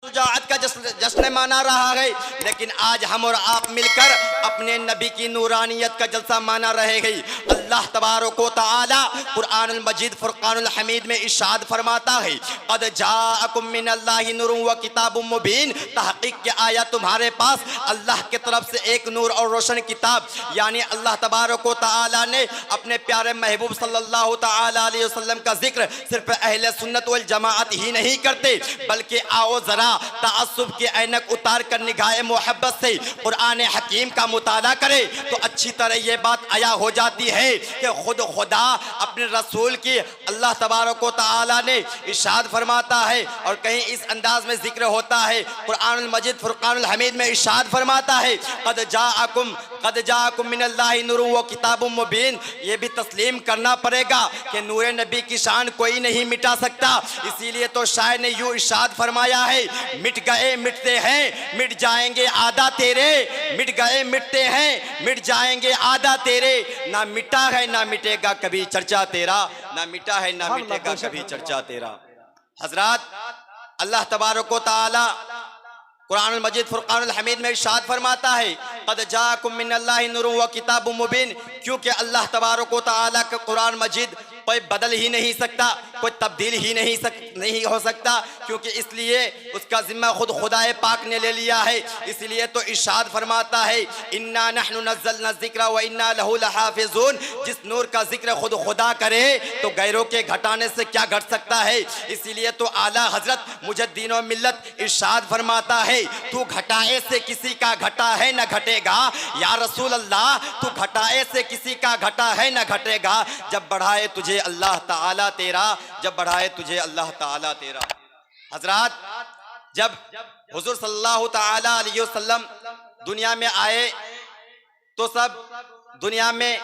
शुजाअत का जश्न माना रहा है, लेकिन आज हम और आप मिलकर अपने नबी की नूरानियत का जलसा माना रहे हैं। अल्लाह तबारक व तआला कुरानुल मजीद फुरकानुल हमीद में इरशाद फरमाता है, क़द जाअकुम मिनल्लाहि नूरुन व किताबुम मुबीन, तहक़ीक़ के आया तुम्हारे पास अल्लाह की तरफ से एक नूर और रोशन किताब, यानी अल्लाह तबारक व तआला ने अपने प्यारे महबूब सल्लल्लाहु तआला अलैहि वसल्लम का जिक्र सिर्फ अहले सुन्नत वल जमाअत ही नहीं करते, बल्कि आओ जरा ताअस्सुब के ऐनक उतार कर निगाहे मोहब्बत से कुरान हकीम का मुताला करे तो अच्छी तरह ये बात आया हो जाती है कि खुद खुदा अपने रसूल की अल्लाह तबारक व तआला ने इरशाद फरमाता है, और कहीं इस अंदाज में जिक्र होता है कुरानुल मजीद फुरकानुल हमीद में इरशाद फरमाता है, क़द जाअकुम मिनल्लाहि नूरुन व किताबुम मुबीन। ये भी तस्लीम करना पड़ेगा कि नूर नबी की शान कोई नहीं मिटा सकता, इसीलिए तो शायर ने यूं इरशाद फरमाया है, मिट गए मिटते हैं मिट जाएंगे आधा तेरे, मिट गए मिटते हैं मिट जाएंगे आधा तेरे, ना मिटा है ना मिटेगा कभी चर्चा तेरा, ना मिटा है ना मिटेगा कभी चर्चा तेरा। हजरात, अल्लाह तबारक व तआला कुरानुल मजीद फुरकानुल हमीद में इरशाद फरमाता है, क़द जाअकुम मिनल्लाहि नूरुन व किताबुम मुबीन, क्योंकि अल्लाह तबारक व तआला का कुरान मजीद कोई बदल ही नहीं सकता, कोई तब्दील ही नहीं हो सकता, क्योंकि इसलिए उसका जिम्मा खुद खुदाए पाक ने ले लिया है। इसलिए तो इरशाद फरमाता है, इन्ना नहनु नज़्ज़लना ज़िक्रा व इन्ना लहू लहाफ़िज़ून। जिस नूर का जिक्र खुद खुदा करे तो गैरों के घटाने से क्या घट सकता है। इसीलिए तो आला हजरत मुजद्दीन व मिल्लत इरशाद फरमाता है, तू घटाए से किसी का घटा है न घटेगा, या रसूल अल्लाह तू घटाए से किसी का घटा है न घटेगा, जब बढ़ाए तुझे अल्लाह ताला तेरा, जब बढ़ाए तुझे अल्लाह ताला तेरा। हजरात, जब हुजूर सल्लल्लाहु ताला अलैहि वसल्लम दुनिया में आए तो सब दुनिया में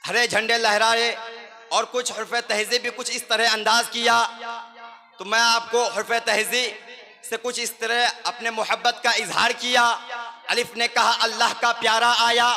हरे झंडे लहराए और कुछ हुर्फ़े तहज़ीब भी कुछ इस तरह अंदाज किया, तो मैं आपको हुर्फ़े तहज़ीब से कुछ इस तरह अपने मोहब्बत का इजहार किया। अलिफ ने कहा अल्लाह का प्यारा आया,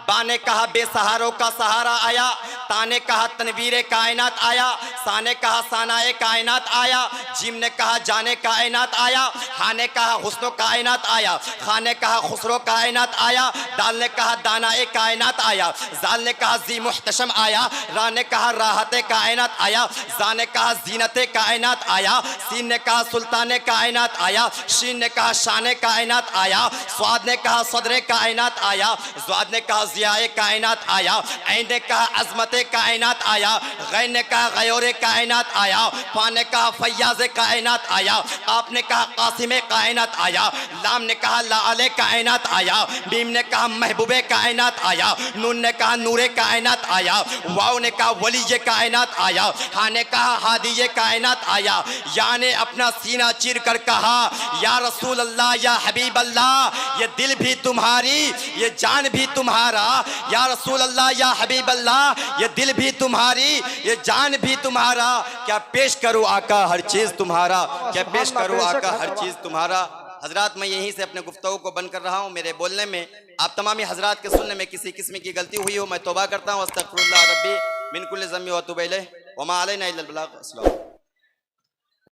बा ने कहा बेसहारों का सहारा आया, ता ने कहा तनवीर कायनात आया, सा ने कहा सानाए कायनात आया, जीम ने कहा जाने कायनात आया, हा ने कहा हुस्नो कायनात आया, खा ने कहा खुसरो कायनात आया, दाल ने कहा दानाए कायनात आया, जाल ने कहा जी मुहतशम आया, रा ने कहा राहत कायनात आया, जा ने कहा जीनत कायनात आया, सीन ने कहा सुल्तान कायनात आया, शीन ने कहा शान कायनात आया, स्वाद ने कहा सदर कायनात आया, ज़्वाद ने कहा ज़ियाए कायनात आया, ऐन ने कहा अज़मत कायनात आया, गैन ने कहा गयोर कायनात आया, फा ने कहा फैयाज कायनात आया, आपने कहा कासिम कायनात आया, लाम ने कहा लाले कायनात आया, बीम ने कहा महबूबे कायनात आया, नून ने कहा नूरे कायनात आया, वाव ने कहा वली कायनात आया, हा ने कहा हादी कायनात आया, या ने अपना सीना चीर कर कहा, या रसूल अल्लाह या हबीब अल्लाह, ये दिल भी तुम्हारी ये जान भी तुम्हारा, या रसूल अल्लाह या हबीब अल्लाह, ये दिल भी तुम्हारी ये जान भी तुम्हारा, क्या पेश करूँ आका हर चीज़ तुम्हारा, क्या पेश करूँ आका हर चीज़ तुम्हारा। हजरात, मैं यहीं से अपने गुफ्तगू को बंद कर रहा हूँ। मेरे बोलने में आप तमामी हजरात के सुनने में किसी किस्म की गलती हुई हो, मैं तौबा करता हूँ। अस्तगफिरुल्लाह रब्बी मिन कुल्लि ज़म्बि व अतूबु इलैह व मा अलैना इल्लल बलाग। अस्सलाम।